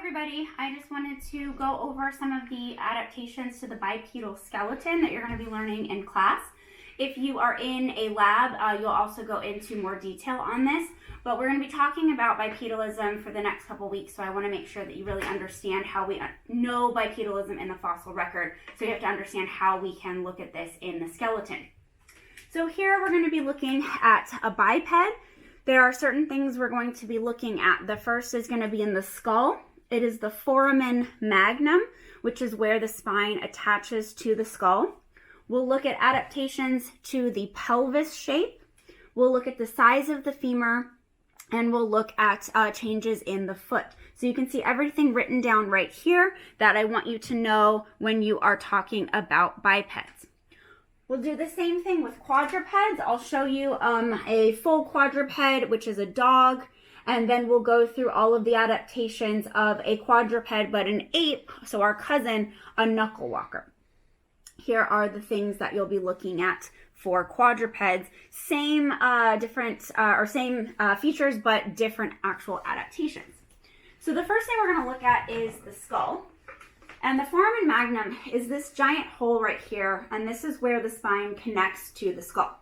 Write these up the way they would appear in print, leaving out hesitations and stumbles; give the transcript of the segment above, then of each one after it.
everybody. I just wanted to go over some of the adaptations to the bipedal skeleton that you're going to be learning in class. If you are in a lab, you'll also go into more detail on this, but we're going to be talking about bipedalism for the next couple weeks, so I want to make sure that you really understand how we know bipedalism in the fossil record, so you have to understand how we can look at this in the skeleton. So here we're going to be looking at a biped. There are certain things we're going to be looking at. The first is going to be in the skull. It is the foramen magnum, which is where the spine attaches to the skull. We'll look at adaptations to the pelvis shape. We'll look at the size of the femur, and we'll look at changes in the foot. So you can see everything written down right here that I want you to know when you are talking about bipeds. We'll do the same thing with quadrupeds. I'll show you a full quadruped, which is a dog, and then we'll go through all of the adaptations of a quadruped, but an ape, so our cousin, a knuckle walker. Here are the things that you'll be looking at for quadrupeds. Same features, but different actual adaptations. So the first thing we're going to look at is the skull. And the foramen magnum is this giant hole right here, and this is where the spine connects to the skull.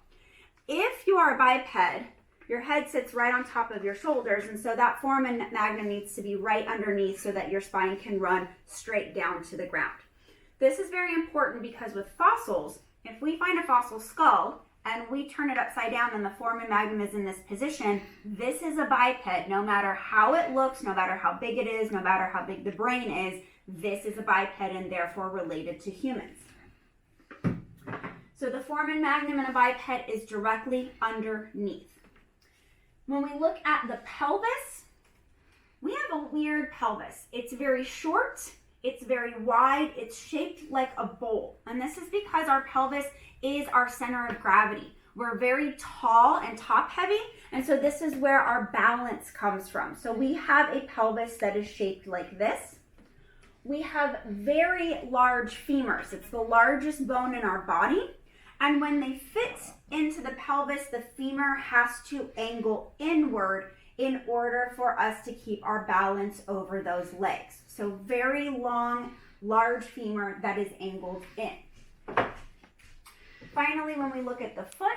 If you are a biped, your head sits right on top of your shoulders, and so that foramen magnum needs to be right underneath so that your spine can run straight down to the ground. This is very important because with fossils, if we find a fossil skull and we turn it upside down and the foramen magnum is in this position, this is a biped. No matter how it looks, no matter how big it is, no matter how big the brain is, this is a biped and therefore related to humans. So the foramen magnum in a biped is directly underneath. When we look at the pelvis, we have a weird pelvis. It's very short, it's very wide, it's shaped like a bowl. And this is because our pelvis is our center of gravity. We're very tall and top heavy, and so this is where our balance comes from. So we have a pelvis that is shaped like this. We have very large femurs. It's the largest bone in our body. And when they fit into the pelvis, the femur has to angle inward in order for us to keep our balance over those legs. So very long, large femur that is angled in. Finally, when we look at the foot,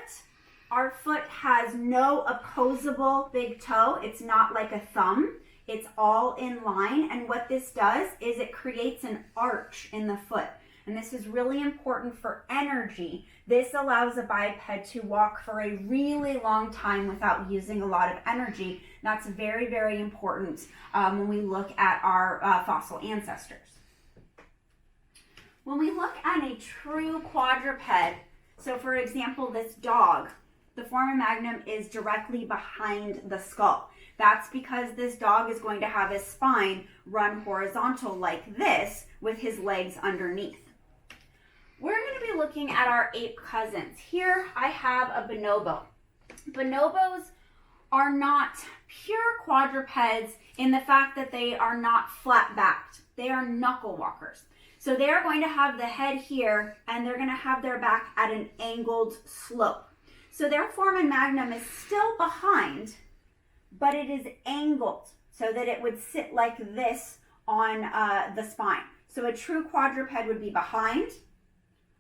our foot has no opposable big toe. It's not like a thumb. It's all in line. And what this does is it creates an arch in the foot. And this is really important for energy. This allows a biped to walk for a really long time without using a lot of energy. That's very, very important when we look at our fossil ancestors. When we look at a true quadruped, so for example, this dog, the foramen magnum is directly behind the skull. That's because this dog is going to have his spine run horizontal like this with his legs underneath. We're going to be looking at our ape cousins. Here I have a bonobo. Bonobos are not pure quadrupeds in the fact that they are not flat-backed. They are knuckle walkers. So they are going to have the head here, and they're going to have their back at an angled slope. So their foramen magnum is still behind, but it is angled so that it would sit like this on the spine. So a true quadruped would be behind,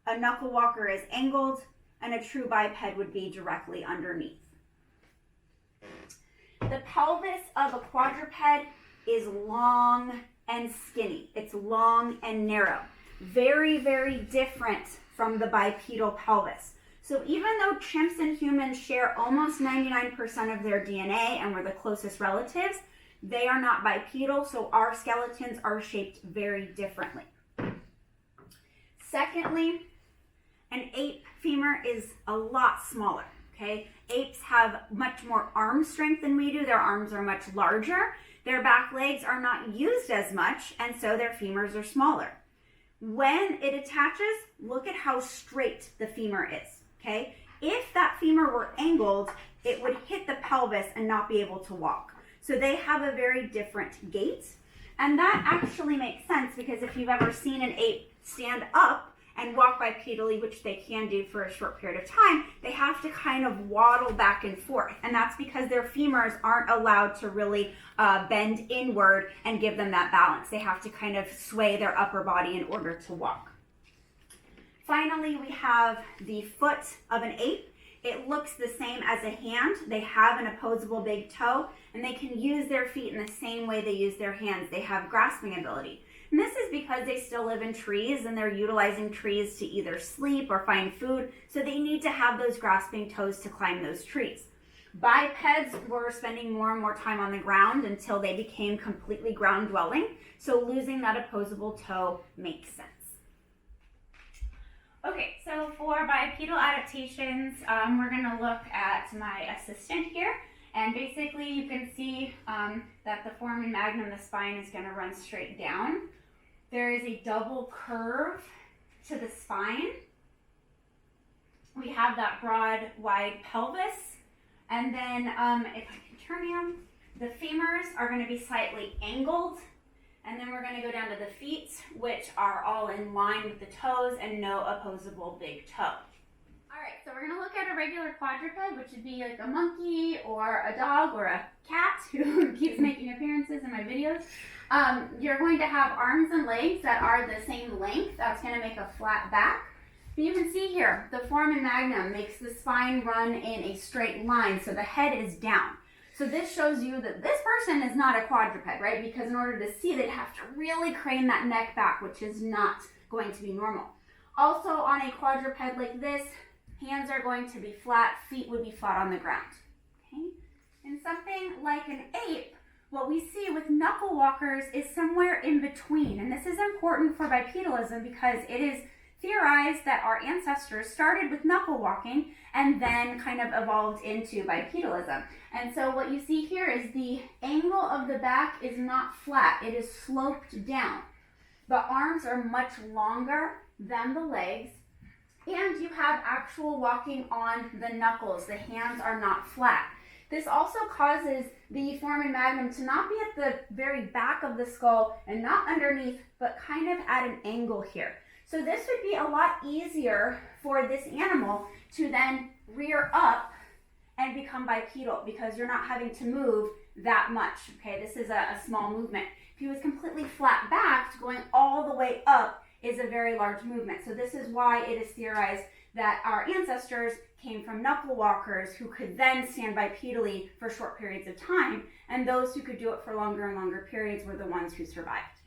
a knuckle walker is angled, and a true biped would be directly underneath. The pelvis of a quadruped is long and skinny. It's long and narrow. Very, very different from the bipedal pelvis. So even though chimps and humans share almost 99% of their DNA and we're the closest relatives, they are not bipedal, so our skeletons are shaped very differently. Secondly, an ape femur is a lot smaller, okay? Apes have much more arm strength than we do. Their arms are much larger. Their back legs are not used as much, and so their femurs are smaller. When it attaches, look at how straight the femur is, okay? If that femur were angled, it would hit the pelvis and not be able to walk. So they have a very different gait, and that actually makes sense because if you've ever seen an ape stand up and walk bipedally, which they can do for a short period of time, they have to kind of waddle back and forth. And that's because their femurs aren't allowed to really bend inward and give them that balance. They have to kind of sway their upper body in order to walk. Finally, we have the foot of an ape. It looks the same as a hand. They have an opposable big toe, and they can use their feet in the same way they use their hands. They have grasping ability. And this is because they still live in trees, and they're utilizing trees to either sleep or find food, so they need to have those grasping toes to climb those trees. Bipeds were spending more and more time on the ground until they became completely ground dwelling, so losing that opposable toe makes sense. Okay, so for bipedal adaptations, we're going to look at my assistant here. And basically you can see that the foramen magnum, the spine, is going to run straight down. There is a double curve to the spine. We have that broad, wide pelvis. And then if I can turn him, the femurs are going to be slightly angled. And then we're going to go down to the feet, which are all in line with the toes and no opposable big toe. All right, so we're going to look at a regular quadruped, which would be like a monkey or a dog or a cat who keeps making appearances in my videos. You're going to have arms and legs that are the same length. That's going to make a flat back. But you can see here, the foramen magnum makes the spine run in a straight line, so the head is down. So this shows you that this person is not a quadruped, right? Because in order to see, they'd have to really crane that neck back, which is not going to be normal. Also, on a quadruped like this, hands are going to be flat, feet would be flat on the ground. Okay? In something like an ape, what we see with knuckle walkers is somewhere in between. And this is important for bipedalism because it is theorized that our ancestors started with knuckle walking and then kind of evolved into bipedalism. And so what you see here is the angle of the back is not flat, it is sloped down. The arms are much longer than the legs, and you have actual walking on the knuckles. The hands are not flat. This also causes the foramen magnum to not be at the very back of the skull and not underneath, but kind of at an angle here. So this would be a lot easier for this animal to then rear up and become bipedal because you're not having to move that much. Okay, this is a small movement. If he was completely flat backed, going all the way up is a very large movement. So this is why it is theorized that our ancestors came from knuckle walkers who could then stand bipedally for short periods of time, and those who could do it for longer and longer periods were the ones who survived.